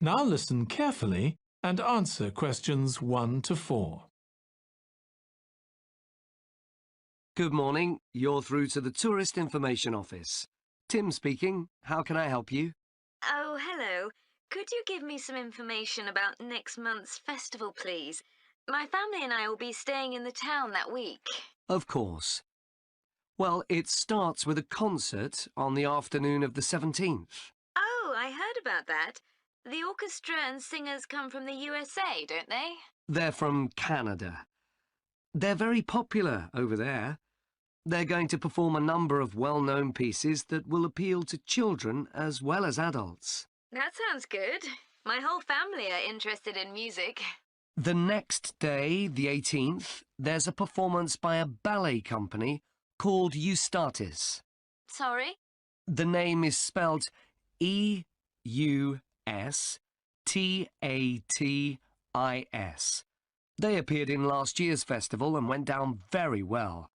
Now listen carefully and answer questions 1 to 4. Good morning. You're through to the Tourist Information Office. Tim speaking. How can I help you? Oh, hello. Could you give me some information about next month's festival, please? My family and I will be staying in the town that week. Of course. Well, it starts with a concert on the afternoon of the 17th. Oh, I heard about that. The orchestra and singers come from the USA, don't they? They're from Canada. They're very popular over there. They're going to perform a number of well-known pieces that will appeal to children as well as adults. That sounds good. My whole family are interested in music. The next day, the 18th, there's a performance by a ballet company called Eustatis. Sorry? The name is spelled E-U-S-T-A-T-I-S. They appeared in last year's festival and went down very well.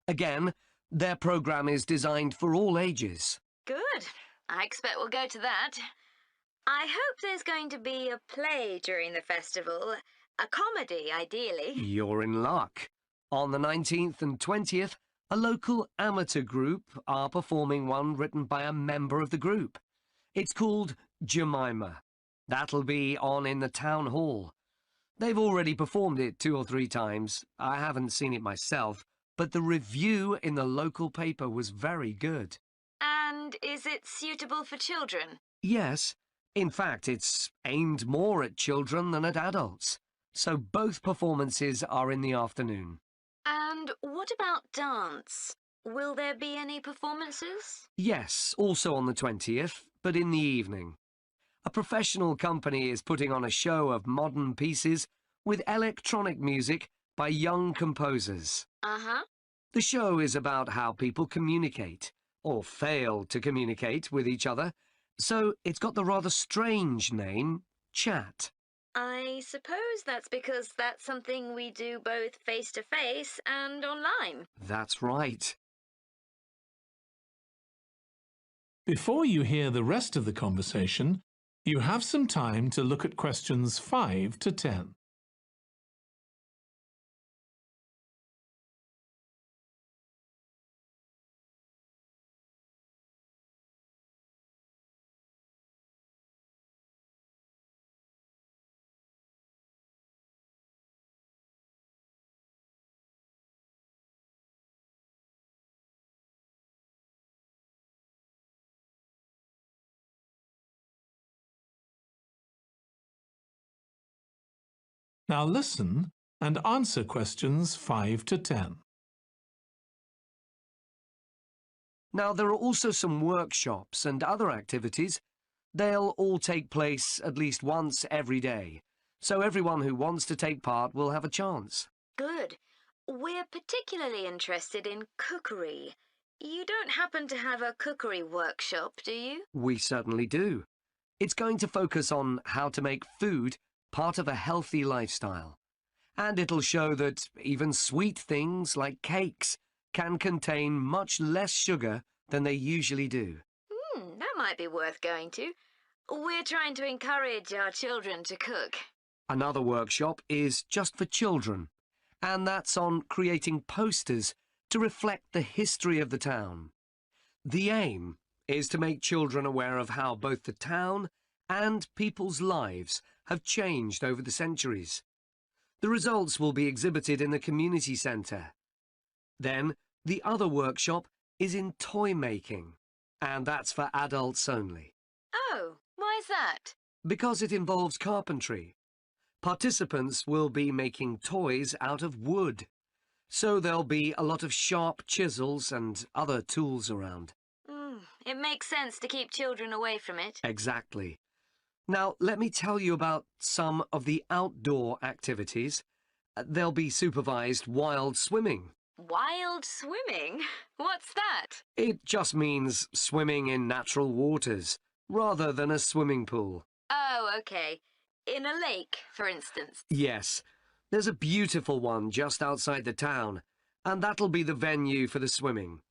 Again, their programme is designed for all ages. Good. I expect we'll go to that. I hope there's going to be a play during the festival. A comedy, ideally. You're in luck. On the 19th and 20th, a local amateur group are performing one written by a member of the group. It's called Jemima. That'll be on in the town hall. They've already performed it 2 or 3 times. I haven't seen it myself, but the review in the local paper was very good. And is it suitable for children? Yes. In fact, it's aimed more at children than at adults. So both performances are in the afternoon. And what about dance? Will there be any performances? Yes, also on the 20th, but in the evening. A professional company is putting on a show of modern pieces with electronic music by young composers. Uh-huh. The show is about how people communicate, or fail to communicate with each other, so it's got the rather strange name, Chat. I suppose that's because that's something we do both face-to-face and online. That's right. Before you hear the rest of the conversation, you have some time to look at questions 5 to 10. Now listen and answer questions 5 to 10. Now, there are also some workshops and other activities. They'll all take place at least once every day, so everyone who wants to take part will have a chance. Good. We're particularly interested in cookery. You don't happen to have a cookery workshop, do you? We certainly do. It's going to focus on how to make food part of a healthy lifestyle. And it'll show that even sweet things like cakes can contain much less sugar than they usually do. That might be worth going to. We're trying to encourage our children to cook. Another workshop is just for children, and that's on creating posters to reflect the history of the town. The aim is to make children aware of how both the town and people's lives have changed over the centuries. The results will be exhibited in the community centre. Then, the other workshop is in toy making, and that's for adults only. Oh, why's that? Because it involves carpentry. Participants will be making toys out of wood, so there'll be a lot of sharp chisels and other tools around. It makes sense to keep children away from it. Exactly. Now, let me tell you about some of the outdoor activities. There'll be supervised wild swimming. Wild swimming? What's that? It just means swimming in natural waters, rather than a swimming pool. Oh, okay. In a lake, for instance. Yes. There's a beautiful one just outside the town, and that'll be the venue for the swimming.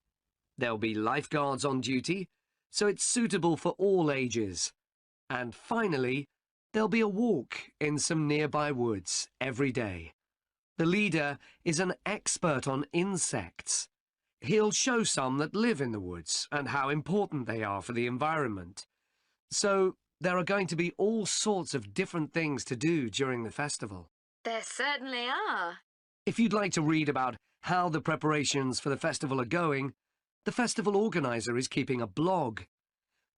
There'll be lifeguards on duty, so it's suitable for all ages. And finally, There'll be a walk in some nearby woods every day. The leader is an expert on insects. He'll show some that live in the woods and how important they are for the environment. So there are going to be all sorts of different things to do during the festival. There certainly are. If you'd like to read about how the preparations for the festival are going, the festival organizer is keeping a blog.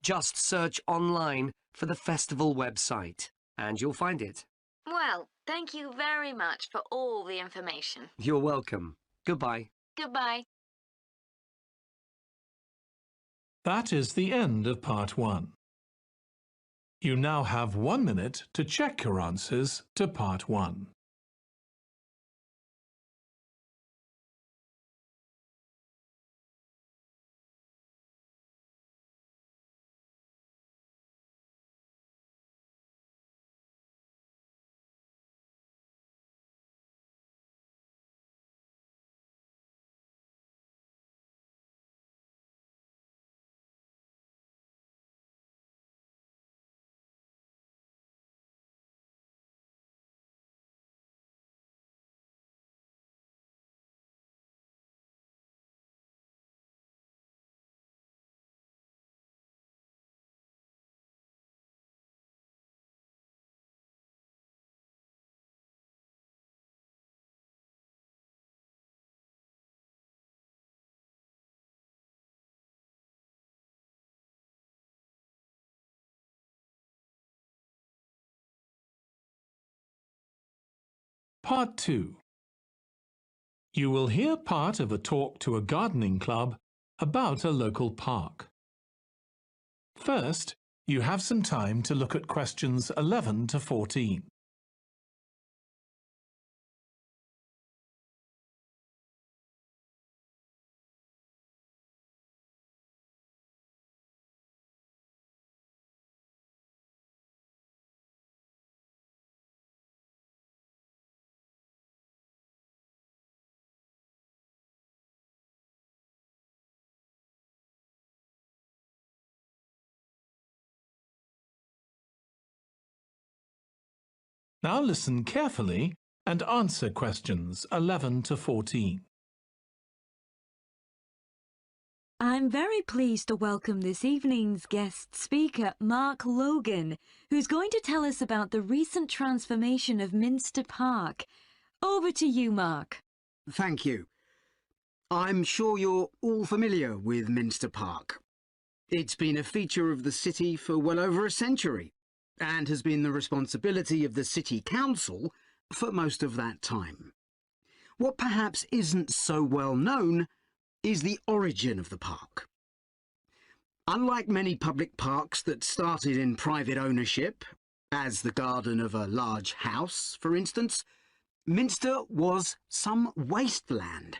Just search online for the festival website and you'll find it. Well, thank you very much for all the information. You're welcome. Goodbye. Goodbye. That is the end of part 1. You now have 1 minute to check your answers to part 1. Part 2. You will hear part of a talk to a gardening club about a local park. First, you have some time to look at questions 11 to 14. Now listen carefully and answer questions 11 to 14. I'm very pleased to welcome this evening's guest speaker, Mark Logan, who's going to tell us about the recent transformation of Minster Park. Over to you, Mark. Thank you. I'm sure you're all familiar with Minster Park. It's been a feature of the city for well over a century, and has been the responsibility of the City Council for most of that time. What perhaps isn't so well known is the origin of the park. Unlike many public parks that started in private ownership, as the garden of a large house, for instance, Minster was some wasteland,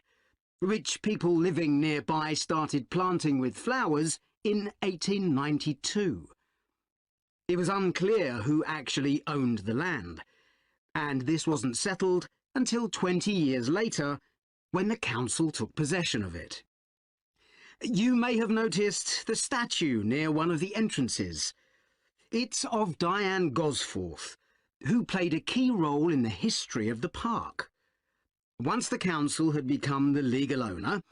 which people living nearby started planting with flowers in 1892. It was unclear who actually owned the land, and this wasn't settled until 20 years later, when the council took possession of it. You may have noticed the statue near one of the entrances. It's of Diane Gosforth, who played a key role in the history of the park. Once the council had become the legal owner,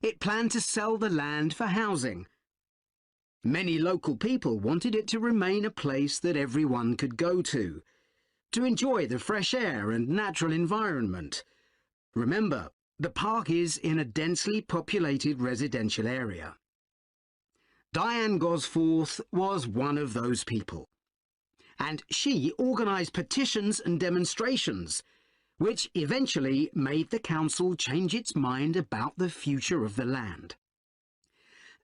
it planned to sell the land for housing. Many local people wanted it to remain a place that everyone could go to enjoy the fresh air and natural environment. Remember, the park is in a densely populated residential area. Diane Gosforth was one of those people, and she organised petitions and demonstrations, which eventually made the council change its mind about the future of the land.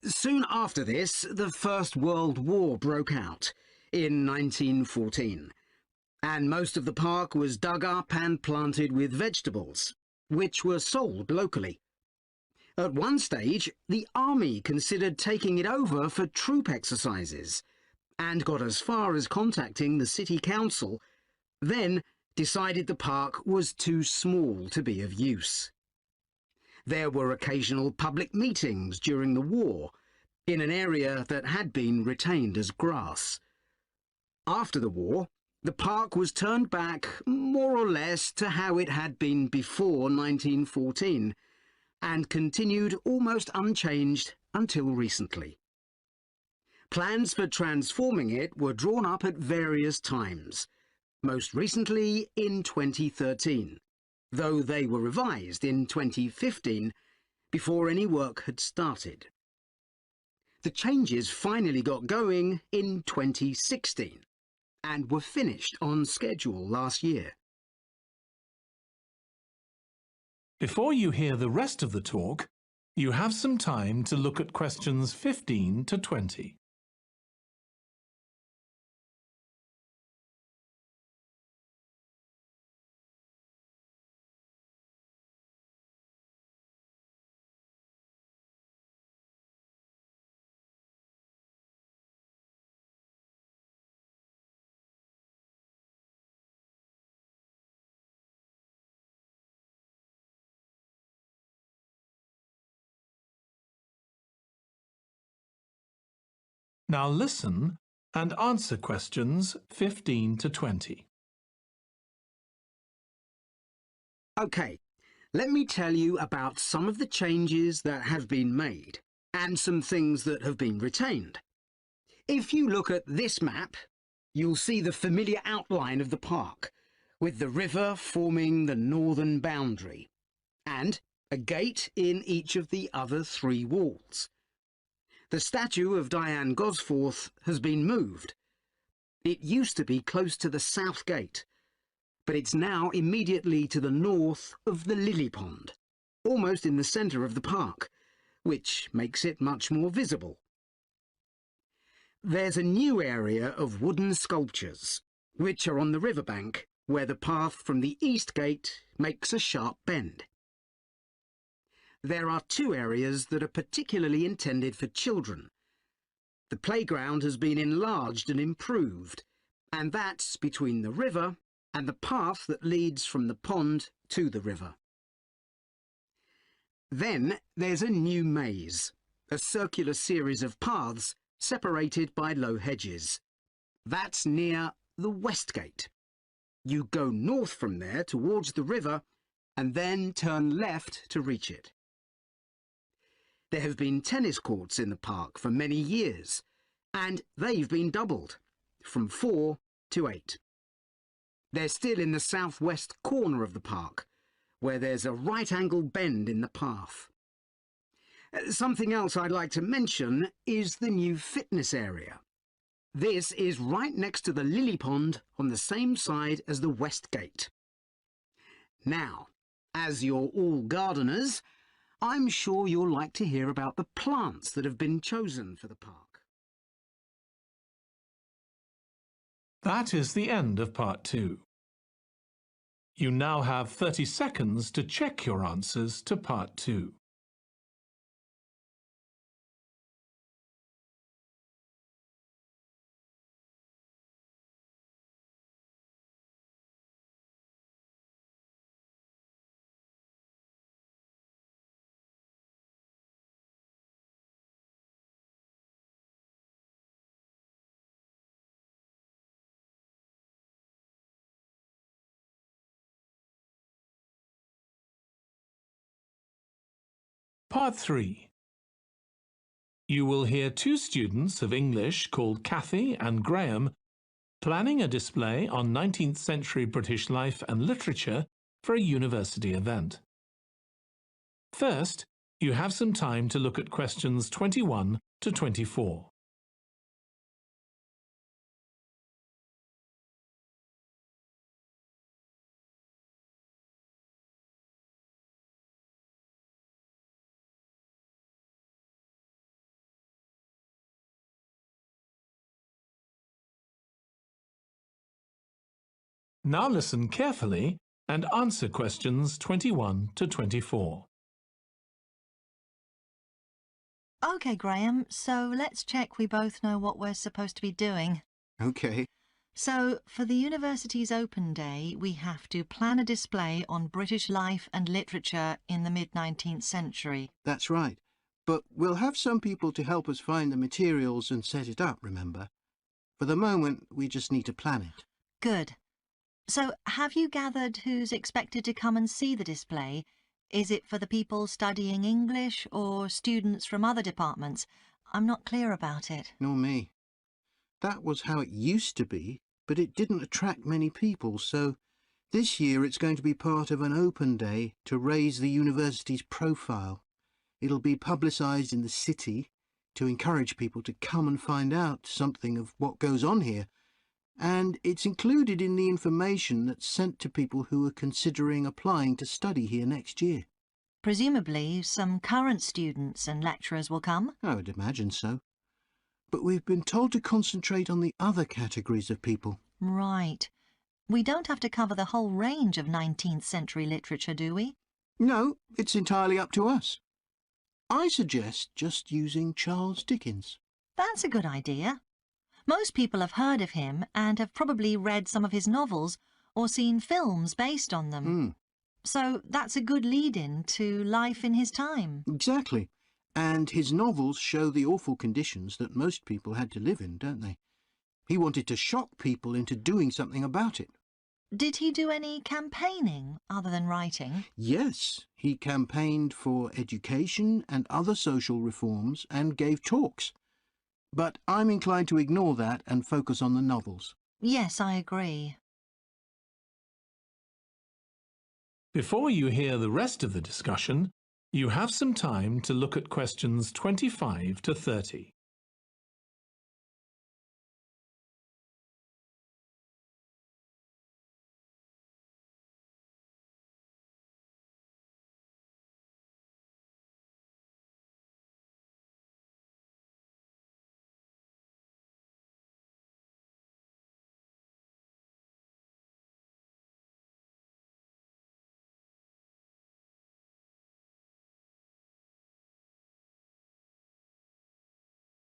Soon after this, the First World War broke out in 1914, and most of the park was dug up and planted with vegetables, which were sold locally. At one stage, the army considered taking it over for troop exercises, and got as far as contacting the city council, then decided the park was too small to be of use. There were occasional public meetings during the war, in an area that had been retained as grass. After the war, The park was turned back more or less to how it had been before 1914 and continued almost unchanged until recently. Plans for transforming it were drawn up at various times, most recently in 2013, though they were revised in 2015 before any work had started. The changes finally got going in 2016 and were finished on schedule last year. Before you hear the rest of the talk, you have some time to look at questions 15 to 20. Now listen and answer questions 15 to 20. OK, let me tell you about some of the changes that have been made and some things that have been retained. If you look at this map, you'll see the familiar outline of the park, with the river forming the northern boundary, and a gate in each of the other 3 walls. The statue of Diane Gosforth has been moved. It used to be close to the south gate, but it's now immediately to the north of the lily pond, almost in the centre of the park, which makes it much more visible. There's a new area of wooden sculptures, which are on the riverbank, where the path from the east gate makes a sharp bend. There are 2 areas that are particularly intended for children. The playground has been enlarged and improved, and that's between the river and the path that leads from the pond to the river. Then there's a new maze, a circular series of paths separated by low hedges. That's near the west gate. You go north from there towards the river and then turn left to reach it. There have been tennis courts in the park for many years, and they've been doubled, from 4 to 8. They're still in the southwest corner of the park, where there's a right-angle bend in the path. Something else I'd like to mention is the new fitness area. This is right next to the lily pond on the same side as the west gate. Now, as you're all gardeners, I'm sure you'll like to hear about the plants that have been chosen for the park. That is the end of part 2. You now have 30 seconds to check your answers to part 2. Part 3. You will hear 2 students of English called Kathy and Graham planning a display on 19th century British life and literature for a university event. First, you have some time to look at questions 21 to 24. Now listen carefully and answer questions 21 to 24. OK, Graham, so let's check we both know what we're supposed to be doing. OK. So, for the university's open day, we have to plan a display on British life and literature in the mid-19th century. That's right. But we'll have some people to help us find the materials and set it up, remember? For the moment, we just need to plan it. Good. So, have you gathered who's expected to come and see the display? Is it for the people studying English or students from other departments? I'm not clear about it. Nor me. That was how it used to be, but it didn't attract many people, so this year it's going to be part of an open day to raise the university's profile. It'll be publicised in the city to encourage people to come and find out something of what goes on here, and it's included in the information that's sent to people who are considering applying to study here next year. Presumably, some current students and lecturers will come? I would imagine so. But we've been told to concentrate on the other categories of people. Right. We don't have to cover the whole range of 19th century literature, do we? No, it's entirely up to us. I suggest just using Charles Dickens. That's a good idea. Most people have heard of him and have probably read some of his novels or seen films based on them. So that's a good lead-in to life in his time. Exactly. And his novels show the awful conditions that most people had to live in, don't they? He wanted to shock people into doing something about it. Did he do any campaigning other than writing? Yes, he campaigned for education and other social reforms and gave talks. But I'm inclined to ignore that and focus on the novels. Yes, I agree. Before you hear the rest of the discussion, you have some time to look at questions 25 to 30.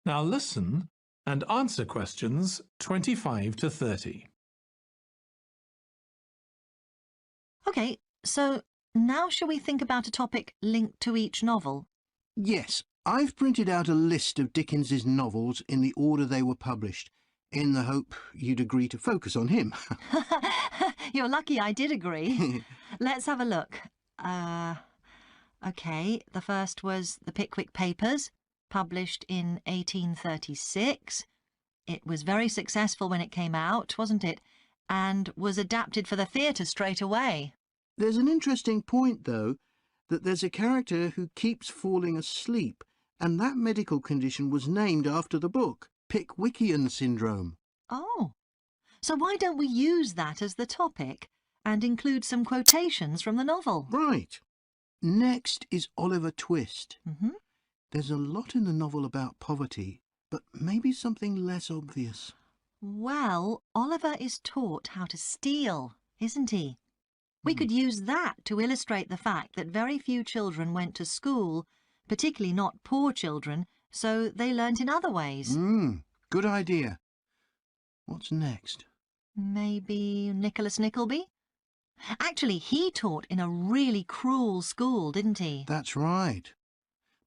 Now listen and answer questions 25 to 30. OK, so now shall we think about a topic linked to each novel? Yes, I've printed out a list of Dickens's novels in the order they were published, in the hope you'd agree to focus on him. You're lucky I did agree. Let's have a look. OK, the first was The Pickwick Papers, published in 1836. It was very successful when it came out, wasn't it? And was adapted for the theatre straight away. There's an interesting point, though, that there's a character who keeps falling asleep, and that medical condition was named after the book, Pickwickian syndrome. Oh, so why don't we use that as the topic and include some quotations from the novel? Right. Next is Oliver Twist. Mm-hmm. There's a lot in the novel about poverty, but maybe something less obvious. Well, Oliver is taught how to steal, isn't he? We could use that to illustrate the fact that very few children went to school, particularly not poor children, so they learnt in other ways. Good idea. What's next? Maybe Nicholas Nickleby? Actually, he taught in a really cruel school, didn't he? That's right.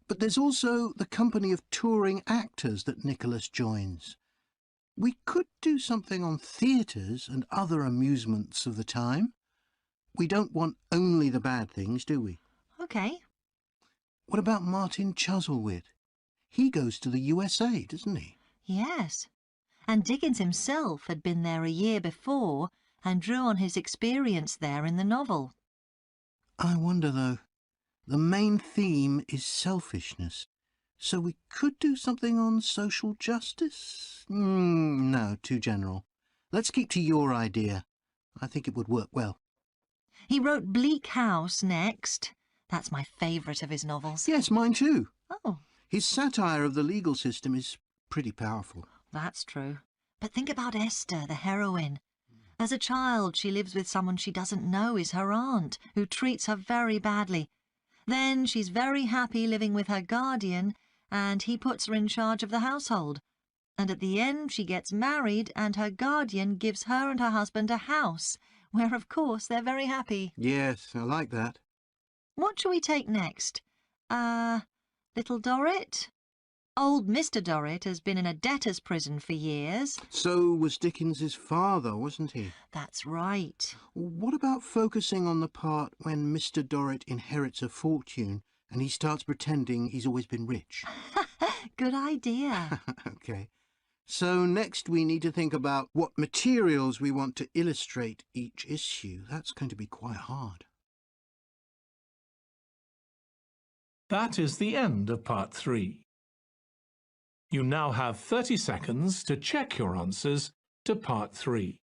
But there's also the company of touring actors that Nicholas joins. We could do something on theatres and other amusements of the time. We don't want only the bad things, do we? OK. What about Martin Chuzzlewit? He goes to the USA, doesn't he? Yes. And Dickens himself had been there a year before and drew on his experience there in the novel. I wonder, though. The main theme is selfishness. So we could do something on social justice? No, too general. Let's keep to your idea. I think it would work well. He wrote Bleak House next. That's my favourite of his novels. Yes, mine too. Oh. His satire of the legal system is pretty powerful. That's true. But think about Esther, the heroine. As a child, she lives with someone she doesn't know is her aunt, who treats her very badly. Then she's very happy living with her guardian, and he puts her in charge of the household. And at the end, she gets married, and her guardian gives her and her husband a house, where, of course, they're very happy. Yes, I like that. What shall we take next? Little Dorrit? Old Mr. Dorrit has been in a debtor's prison for years. So was Dickens's father, wasn't he? That's right. What about focusing on the part when Mr. Dorrit inherits a fortune and he starts pretending he's always been rich? Good idea. OK. So next we need to think about what materials we want to illustrate each issue. That's going to be quite hard. That is the end of part 3. You now have 30 seconds to check your answers to part 3.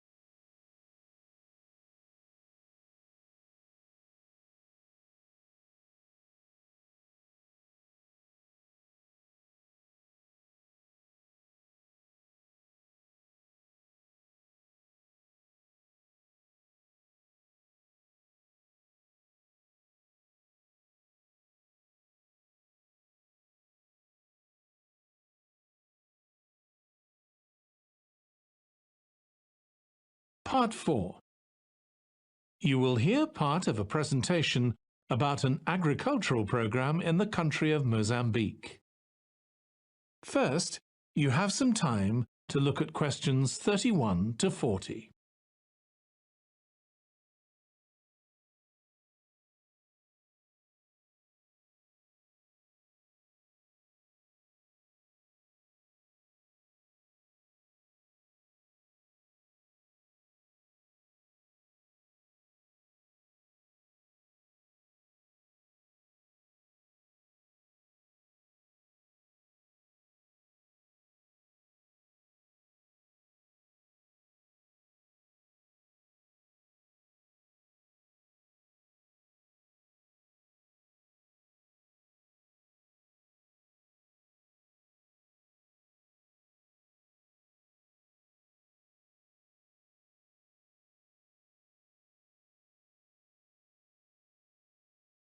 Part 4. You will hear part of a presentation about an agricultural program in the country of Mozambique. First, you have some time to look at questions 31 to 40.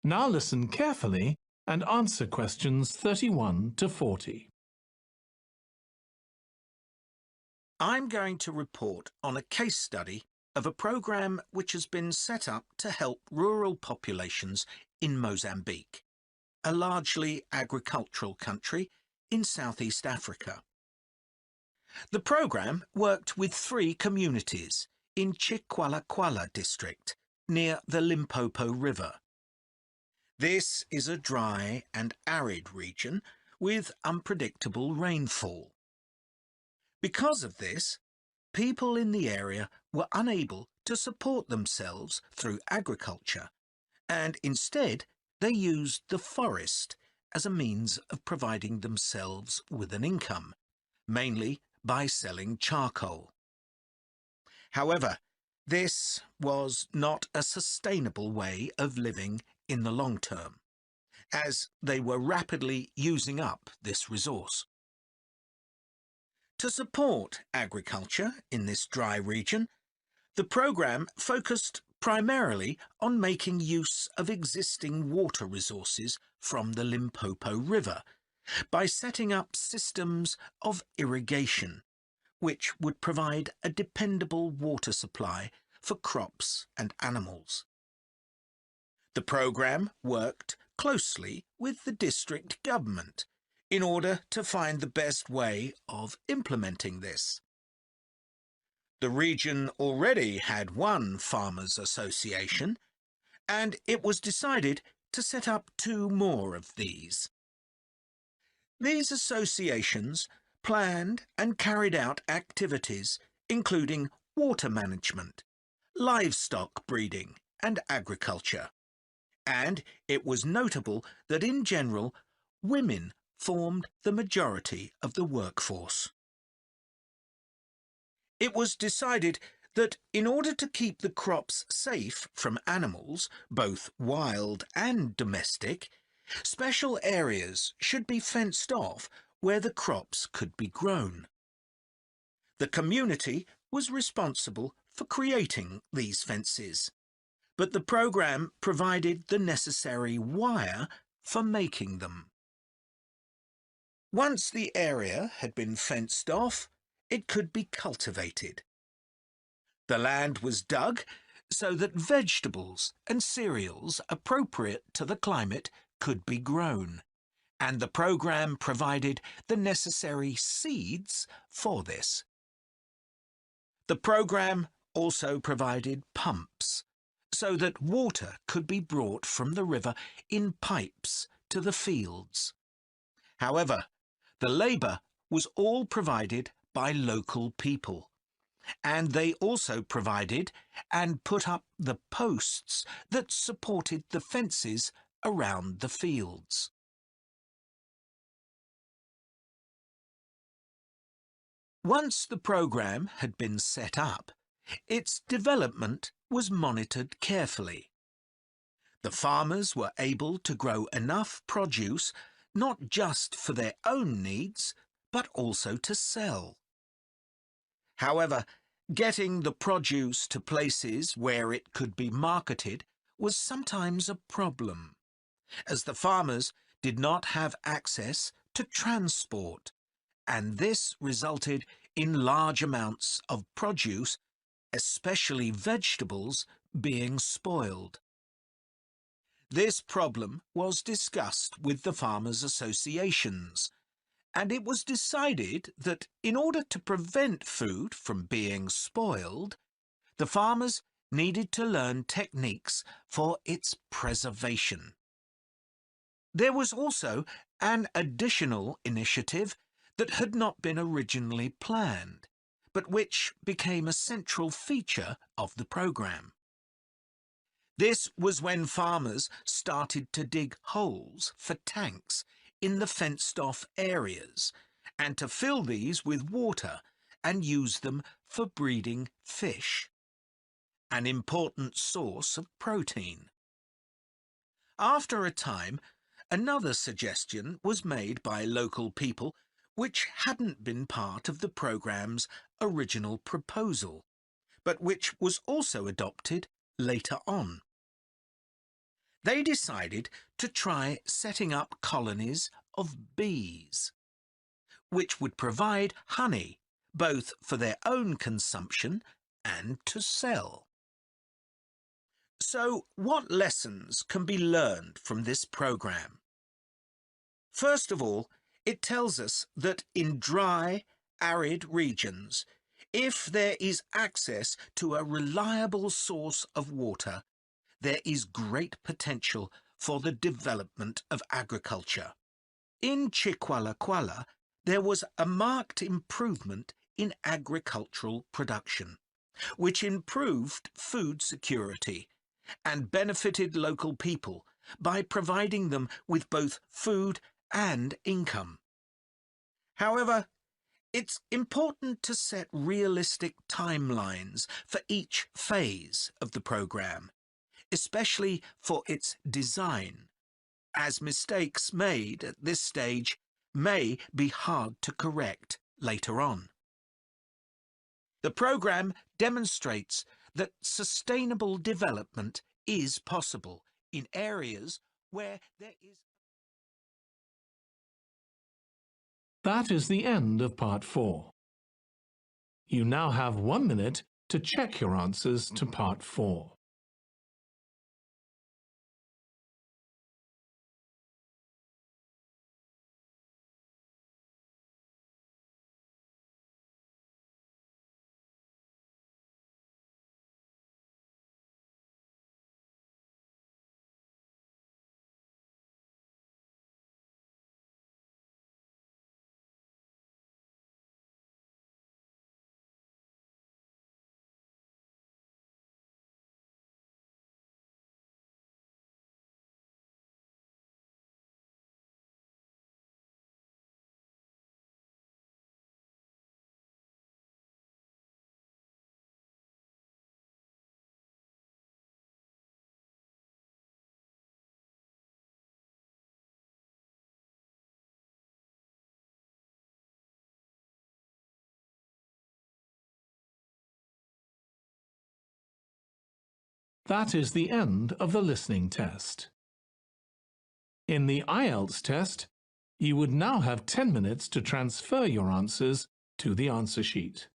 Now listen carefully and answer questions 31 to 40. I'm going to report on a case study of a program which has been set up to help rural populations in Mozambique, a largely agricultural country in Southeast Africa. The program worked with 3 communities in Chikwalakwala district near the Limpopo River. This is a dry and arid region with unpredictable rainfall. Because of this, people in the area were unable to support themselves through agriculture, and instead they used the forest as a means of providing themselves with an income, mainly by selling charcoal. However, this was not a sustainable way of living in the long term, as they were rapidly using up this resource. To support agriculture in this dry region, the program focused primarily on making use of existing water resources from the Limpopo River by setting up systems of irrigation, which would provide a dependable water supply for crops and animals. The program worked closely with the district government in order to find the best way of implementing this. The region already had one farmers' association, and it was decided to set up 2 more of these. These associations planned and carried out activities including water management, livestock breeding and agriculture. And it was notable that in general, women formed the majority of the workforce. It was decided that in order to keep the crops safe from animals, both wild and domestic, special areas should be fenced off where the crops could be grown. The community was responsible for creating these fences, but the program provided the necessary wire for making them. Once the area had been fenced off, it could be cultivated. The land was dug so that vegetables and cereals appropriate to the climate could be grown, and the programme provided the necessary seeds for this. The programme also provided pumps, so that water could be brought from the river in pipes to the fields. However, the labour was all provided by local people, and they also provided and put up the posts that supported the fences around the fields. Once the programme had been set up, its development was monitored carefully. The farmers were able to grow enough produce not just for their own needs, but also to sell. However, getting the produce to places where it could be marketed was sometimes a problem, as the farmers did not have access to transport, and this resulted in large amounts of produce, especially vegetables, being spoiled. This problem was discussed with the farmers' associations, and it was decided that in order to prevent food from being spoiled, the farmers needed to learn techniques for its preservation. There was also an additional initiative that had not been originally planned, but which became a central feature of the programme. This was when farmers started to dig holes for tanks in the fenced-off areas and to fill these with water and use them for breeding fish, an important source of protein. After a time, another suggestion was made by local people which hadn't been part of the programme's original proposal, but which was also adopted later on. They decided to try setting up colonies of bees, which would provide honey both for their own consumption and to sell. So, what lessons can be learned from this programme? First of all, it tells us that in dry, arid regions, if there is access to a reliable source of water, there is great potential for the development of agriculture. In Chiqualaquala, there was a marked improvement in agricultural production, which improved food security and benefited local people by providing them with both food and income. However, it's important to set realistic timelines for each phase of the programme, especially for its design, as mistakes made at this stage may be hard to correct later on. The programme demonstrates that sustainable development is possible in areas where there is... That is the end of part 4. You now have 1 minute to check your answers to part 4. That is the end of the listening test. In the IELTS test, you would now have 10 minutes to transfer your answers to the answer sheet.